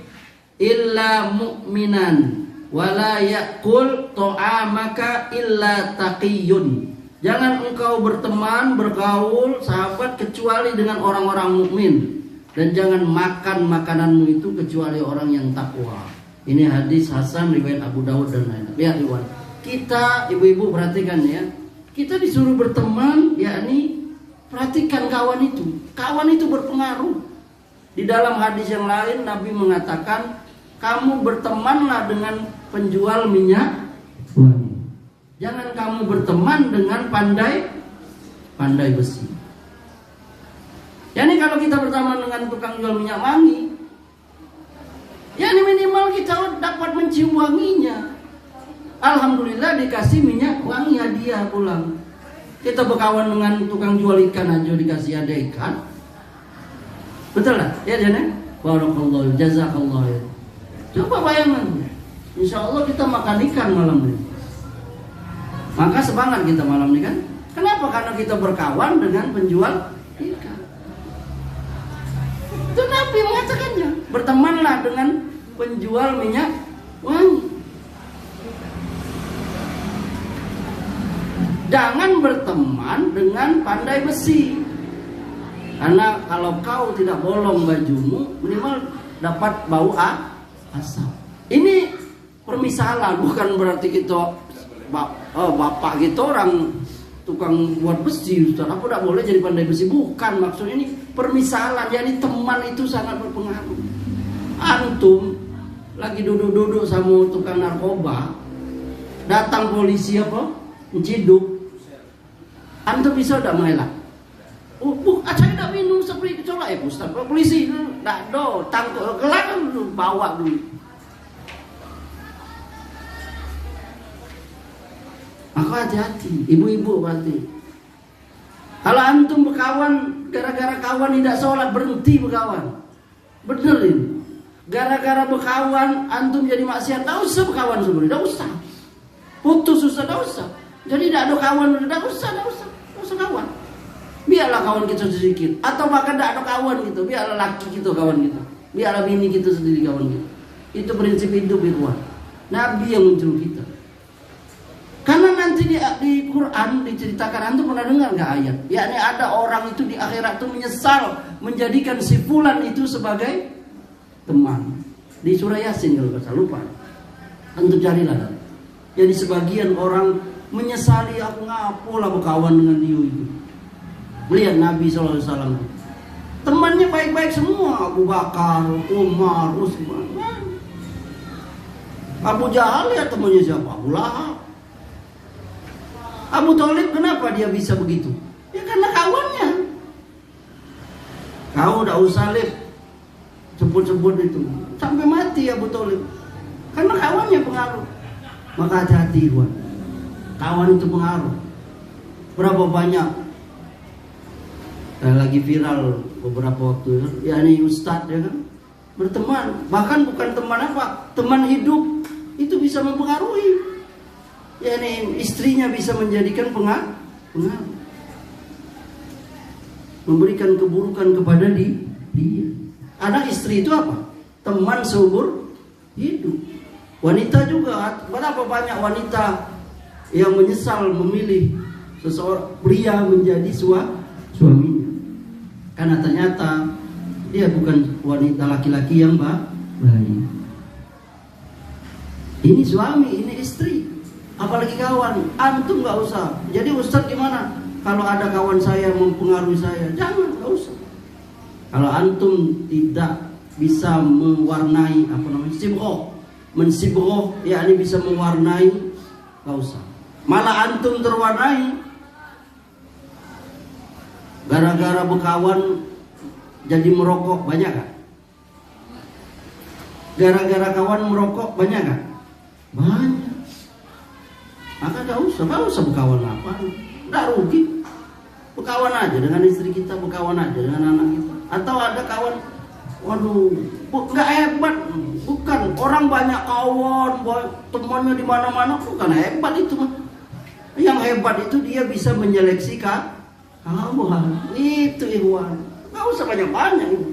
illa mu'minan wa la ya'kul ta'amaka illa taqiyun. Jangan engkau berteman, bergaul, sahabat kecuali dengan orang-orang mukmin, dan jangan makan makananmu itu kecuali orang yang takwa. Ini hadis Hasan riwayat Abu Dawud dan lain-lain. Lihat Iwan, kita ibu-ibu perhatikan ya. Kita disuruh berteman, yakni perhatikan kawan itu. Kawan itu berpengaruh. Di dalam hadis yang lain Nabi mengatakan, kamu bertemanlah dengan penjual minyak wangi. Jangan kamu berteman dengan pandai besi. Yani kalau kita berteman dengan tukang jual minyak wangi, ya ini minimal kita dapat mencium wanginya. Alhamdulillah dikasih minyak wangi hadiah pulang. Kita berkawan dengan tukang jual ikan aja dikasih ada ikan. Betul lah? Ya Jana? Barakallahu, jazakallah. Coba bayangkan. Insya Allah kita makan ikan malam ini. Maka semangat kita malam ini kan? Kenapa? Karena kita berkawan dengan penjual ikan. Itu Nabi mengatakannya. Bertemanlah dengan penjual minyak wangi. Jangan berteman dengan pandai besi. Karena kalau kau tidak bolong bajumu, minimal dapat bau asap. Ini permisalan, bukan berarti kita bapak gitu orang tukang buat besi, Ustaz. Aku tidak boleh jadi pandai besi. Bukan, maksudnya ini permisalan. Jadi teman itu sangat berpengaruh. Antum lagi duduk-duduk sama tukang narkoba, datang polisi apa? Menciduk. Antum bisa tidak mengelak? Saya tidak minum seperti kecolak ya Ustaz. Polisi tidak do, tangkap kelak dulu, bawa dulu. Maka hati-hati, ibu-ibu berarti. Kalau antum berkawan gara-gara kawan tidak sholat, berhenti berkawan. Bener ini. Gara-gara berkawan antum jadi maksiat, tidak usah berkawan sebenarnya, tidak usah. Putus susah, tidak usah. Jadi tidak ada kawan, tidak usah kawan. Biarlah kawan kita sedikit, atau bahkan tidak ada kawan gitu. Biarlah laki kita kawan kita, biarlah bini kita sendiri kawan kita. Itu prinsip hidup ikhwan. Nabi yang menyuruh kita. Karena nanti di Quran diceritakan, antum pernah dengar nggak ayat? Yakni ada orang itu di akhirat itu menyesal menjadikan si fulan itu sebagai teman. Di surah Yasin kalau nggak salah, lupa. Antum carilah. Jadi sebagian orang menyesali, aku ngapolah berkawan dengan dia itu. Lihat Nabi SAW, temannya baik-baik semua. Abu Bakar, Umar, Utsman. Abu Jahal ya temannya siapa? Abu Lahab. Abu Thalib kenapa dia bisa begitu? Ya karena kawannya. Kau udah usah lip sebut-sebut itu sampai mati Abu Thalib. Karena kawannya pengaruh. Maka hati-hati buat. Kawan itu pengaruh. Berapa banyak lagi viral beberapa waktu ya ini Ustadz ya kan berteman, bahkan bukan teman apa, teman hidup itu bisa mempengaruhi. Ya ini istrinya bisa menjadikan pengaruh, memberikan keburukan kepada dia. Anak istri itu apa? Teman seumur hidup. Wanita juga, berapa banyak wanita yang menyesal memilih seseorang pria menjadi suaminya. Karena ternyata dia bukan wanita laki-laki yang baik. Ini suami, ini istri. Apalagi kawan, antum nggak usah. Jadi Ustaz gimana? Kalau ada kawan saya mempengaruhi saya, jangan, nggak usah. Kalau antum tidak bisa mewarnai apa namanya mensibroh, yakni bisa mewarnai, nggak usah. Malah antum terwarnai. Gara-gara berkawan jadi merokok banyak kan? Gara-gara kawan merokok banyak kan? Banyak. Maka gak usah berkawan apa? Nggak rugi. Berkawan aja dengan istri kita, berkawan aja dengan anak kita. Atau ada kawan, waduh, nggak hebat, bukan. Orang banyak kawan, temannya di mana-mana, bukan hebat itu mah. Yang hebat itu dia bisa menyeleksi kawan. Itu ikhwan. Nggak usah banyak-banyak itu.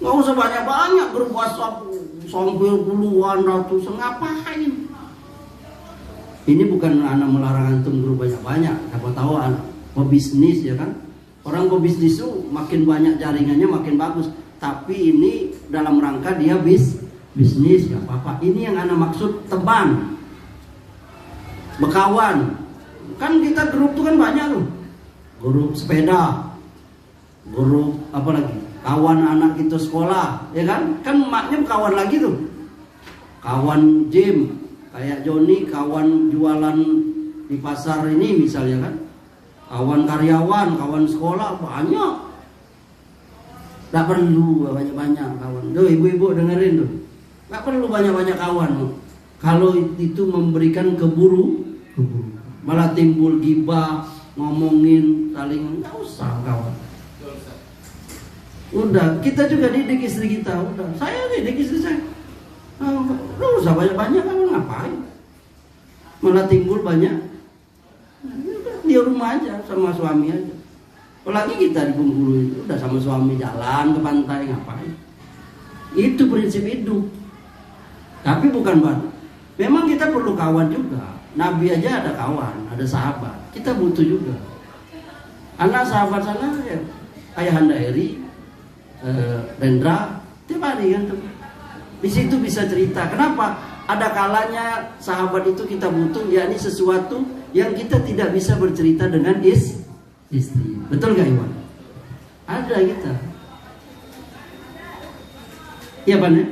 Nggak usah banyak-banyak grup WhatsApp sampai puluhan, ratusan, ngapain? Ini bukan anak melarang antum grup banyak-banyak. Apa tahu anak pebisnis ya kan? Orang pebisnis itu makin banyak jaringannya makin bagus. Tapi ini dalam rangka dia bisnis ya apa-apa. Ini yang anak maksud teman, berkawan. Kan kita grup itu kan banyak loh. Grup sepeda, grup apa lagi? Kawan anak kita sekolah, ya kan? Kan maknya kawan lagi tuh. Kawan gym, kayak Joni, kawan jualan di pasar ini misalnya kan. Kawan karyawan, kawan sekolah, banyak. Gak perlu banyak-banyak kawan. Tuh ibu-ibu dengerin tuh. Gak perlu banyak-banyak kawan. Kalau itu memberikan keburu, malah timbul gibah, ngomongin, saling, nggak usah kawan. Udah, kita juga didik istri kita. Udah, saya didik istri saya. Nggak usah banyak-banyak, kamu ngapain? Malah timbul banyak. Di rumah aja sama suami aja. Apalagi kita di Bengkulu itu udah sama suami jalan ke pantai, ngapain? Itu prinsip hidup. Tapi bukan banget. Memang kita perlu kawan juga. Nabi aja ada kawan, ada sahabat. Kita butuh juga. Anak sahabat sana ya, Ayahanda Eri, Rendra, tiap hari kan. Di situ bisa cerita. Kenapa? Ada kalanya sahabat itu kita butuh, yakni sesuatu yang kita tidak bisa bercerita dengan istri. Betul gak Iwan? Ada kita. Iya Pan ya?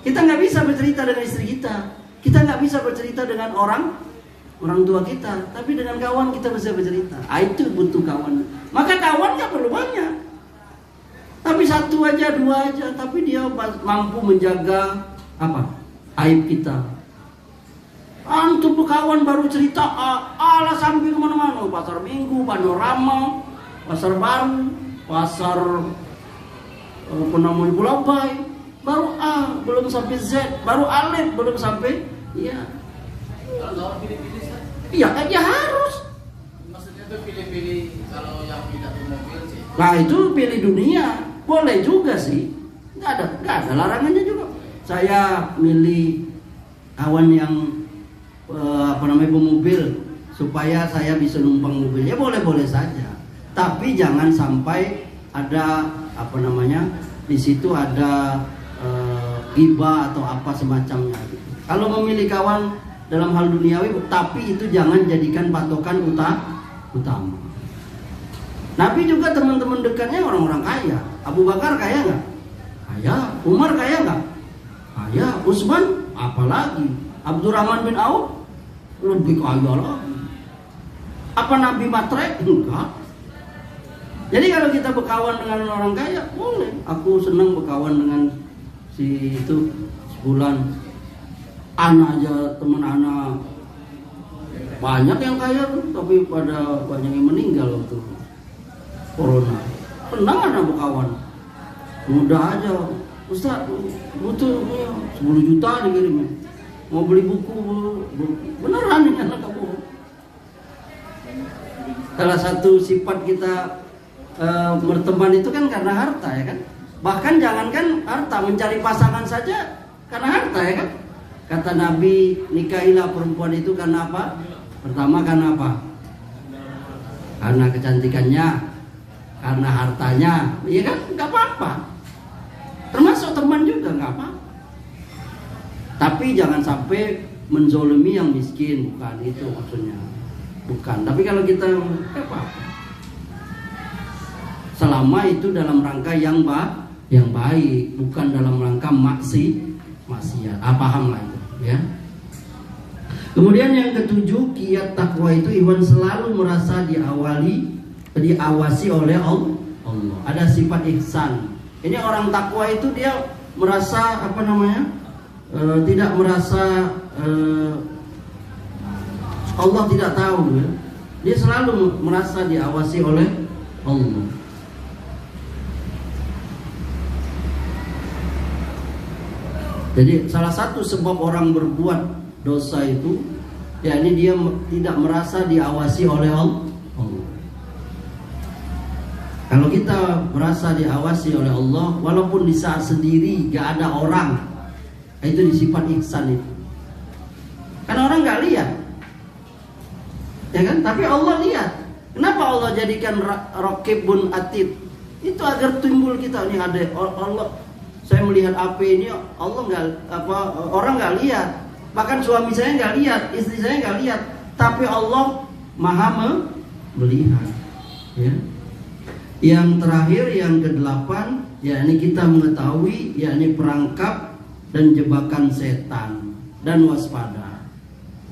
Kita nggak bisa bercerita dengan istri kita. Kita nggak bisa bercerita dengan orang tua kita. Tapi dengan kawan kita bisa bercerita. Itu butuh kawan. Maka kawan nggak perlu banyak. Tapi satu aja, dua aja. Tapi dia mampu menjaga apa? Aib kita. Antum berkawan baru cerita ala sampai kemana-mana. Pasar Minggu, Panorama, Pasar Baru, Pasar Pulau Bay. Baru A, belum sampai Z. Baru Alif, belum sampai ya. Kalau pilih-pilih Iya, ya harus. Maksudnya itu pilih-pilih kalau yang tidak mobil sih. Nah itu pilih dunia. Boleh juga sih. Nggak ada larangannya juga. Saya milih kawan yang pemobil supaya saya bisa numpang mobilnya, boleh-boleh saja. Tapi jangan sampai ada di situ ada ghibah atau apa semacamnya. Kalau memilih kawan dalam hal duniawi, tapi itu jangan jadikan patokan utama. Nabi juga teman-teman dekatnya orang-orang kaya. Abu Bakar kaya nggak? Kaya. Umar kaya nggak? Kaya. Utsman apalagi. Abdurrahman bin Auf lebih kaya lagi. Apa Nabi matre? Enggak. Jadi kalau kita berkawan dengan orang kaya, boleh. Aku senang berkawan dengan si itu sebulan. Anak aja, teman anak banyak yang kaya, tapi pada banyak yang meninggal waktu corona. Tenang anak berkawan. Mudah aja. Ustaz, butuh 10 juta dikirimnya. Mau beli buku, beneran ini anak kamu. Salah satu sifat kita berteman itu kan karena harta ya kan. Bahkan jangankan harta, mencari pasangan saja karena harta ya kan. Kata Nabi, nikahilah perempuan itu karena apa? Pertama karena apa? Karena kecantikannya, karena hartanya, iya kan? Nggak apa-apa. Termasuk teman juga nggak apa. Tapi jangan sampai menzolimi yang miskin, bukan itu maksudnya. Bukan. Tapi kalau kita nggak apa-apa. Selama itu dalam rangka yang baik, bukan dalam rangka maksiat. Paham lah itu, ya. Kemudian yang ketujuh, kiat takwa itu Iwan selalu merasa diawasi oleh Allah. Ada sifat ihsan. Ini orang takwa itu dia merasa tidak merasa Allah tidak tahu ya. Dia selalu merasa diawasi oleh Allah. Jadi salah satu sebab orang berbuat dosa itu, yakni dia tidak merasa diawasi oleh Allah. Kalau kita merasa diawasi oleh Allah, walaupun di saat sendiri gak ada orang, itu sifat ihsan itu. Kan orang gak lihat, ya kan? Tapi Allah lihat. Kenapa Allah jadikan Raqibun Atid? Itu agar timbul kita ini ada Allah. Saya melihat apa ini, Allah orang nggak lihat, bahkan suami saya nggak lihat, istri saya nggak lihat, tapi Allah Maha melihat. Ya. Yang terakhir, yang ke-8, yakni kita mengetahui, yakni perangkap dan jebakan setan dan waspada.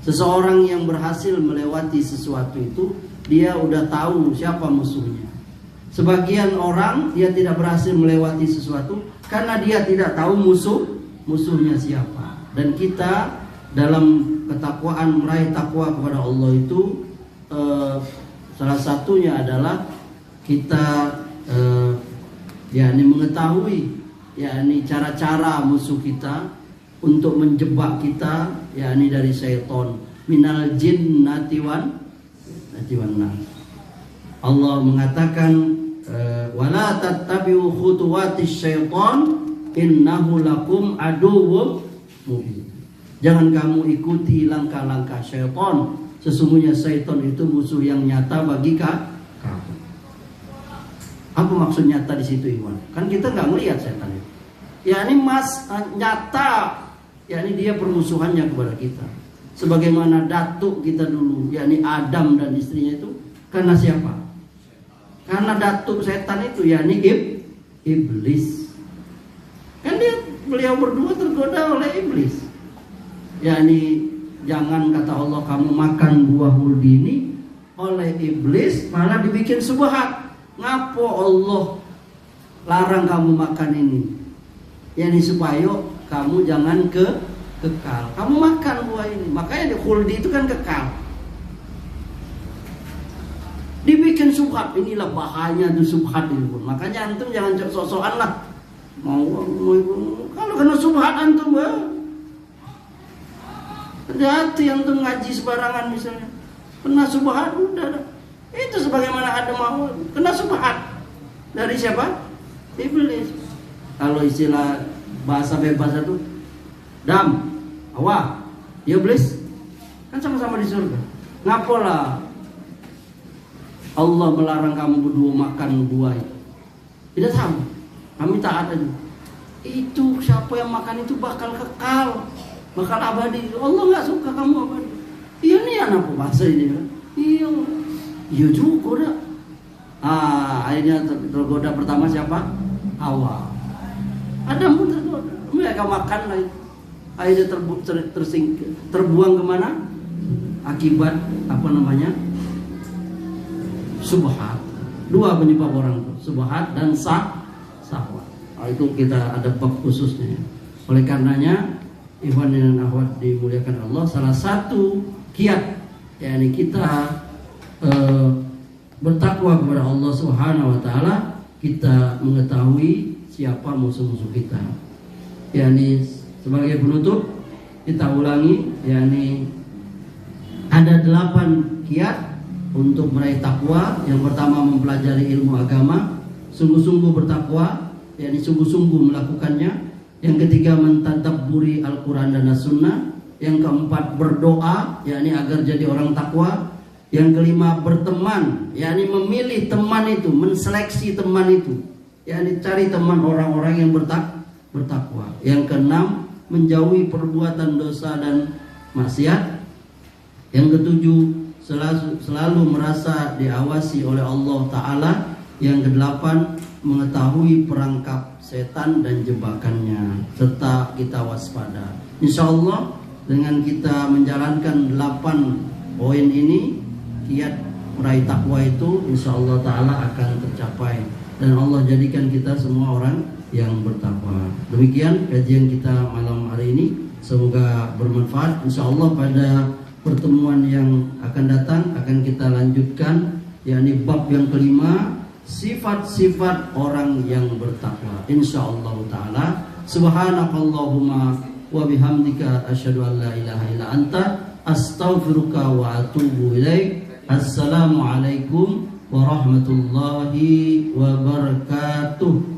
Seseorang yang berhasil melewati sesuatu itu, dia udah tahu siapa musuhnya. Sebagian orang dia tidak berhasil melewati sesuatu karena dia tidak tahu musuhnya siapa. Dan kita dalam ketakwaan, meraih takwa kepada Allah itu salah satunya adalah kita yakni mengetahui yakni cara-cara musuh kita untuk menjebak kita, yakni dari syaitan, minal jinnati wan nas. Allah mengatakan wala tattabi'u khutuwatis syaitan innahu lakum aduwwum mubin. Jangan kamu ikuti langkah-langkah syaitan, sesungguhnya syaitan itu musuh yang nyata bagi kamu. Apa maksud nyata di situ, Iwan? Kan kita nggak melihat setan itu. Ya ini nyata, ya ini dia permusuhannya kepada kita. Sebagaimana datuk kita dulu, yakni Adam dan istrinya itu karena siapa? Karena datuk setan itu, yakni iblis. Kan beliau berdua tergoda oleh iblis. Yakni jangan, kata Allah, kamu makan buah huldi ini oleh iblis, malah dibikin subhat. Ngapo Allah larang kamu makan ini? Yani supaya kamu jangan kekal. Kamu makan buah ini. Makanya di khuldi itu kan kekal. Dibikin subhat. Inilah bahayanya tuh subhat itu. Makanya antum jangan sok-sokan lah. Mau kalau kena subhat antum, hati-hati antum ngaji sebarangan misalnya. Kena subhat udah. Itu sebagaimana ada mau kena subhat dari siapa? Iblis. Kalau istilah bahasa bebas itu Dam, Hawa, iblis kan sama-sama di surga. Ngapalah Allah melarang kamu berdua makan buah itu? Tidak sama. Kami taat aja. Itu siapa yang makan itu bakal kekal, bakal abadi. Allah nggak suka kamu abadi. Iya nih anak bahasa ini kan? Iya juga dah. Akhirnya tergoda pertama siapa? Hawa. Adam pun tergoda. Mereka makan lagi. Akhirnya terbuang kemana? Akibat apa namanya? Subhat. Dua penyebab orang itu, subhat dan syahwat. Itu kita ada bab khususnya. Oleh karenanya, ikhwan dan akhwat dimuliakan Allah, salah satu kiat yakni kita bertakwa kepada Allah Subhanahu wa taala, kita mengetahui siapa musuh-musuh kita. Yani sebagai penutup kita ulangi, yani ada 8 kiat untuk meraih takwa. Yang pertama mempelajari ilmu agama, sungguh-sungguh bertakwa, yakni sungguh-sungguh melakukannya. Yang ketiga mentadabburi Al-Qur'an dan As-Sunnah. Yang keempat berdoa, yakni agar jadi orang takwa. Yang kelima berteman, yakni memilih teman itu, menseleksi teman itu, yakni cari teman orang-orang yang bertakwa. Yang keenam menjauhi perbuatan dosa dan maksiat. Yang ketujuh selalu merasa diawasi oleh Allah Ta'ala. Yang kedelapan mengetahui perangkap setan dan jebakannya, serta kita waspada. Insya Allah dengan kita menjalankan 8 poin ini, kiat meraih takwa itu insya Allah Ta'ala akan tercapai, dan Allah jadikan kita semua orang yang bertakwa. Demikian kajian kita malam hari ini, semoga bermanfaat. Insya Allah pada pertemuan yang akan datang akan kita lanjutkan, yakni bab yang kelima, sifat-sifat orang yang bertakwa. Insya Allah Ta'ala. Subhanakallahumma wa bihamdika asyhadu an la ilaha illa anta astaghfiruka wa atubu ilaik. Assalamualaikum warahmatullahi wabarakatuh.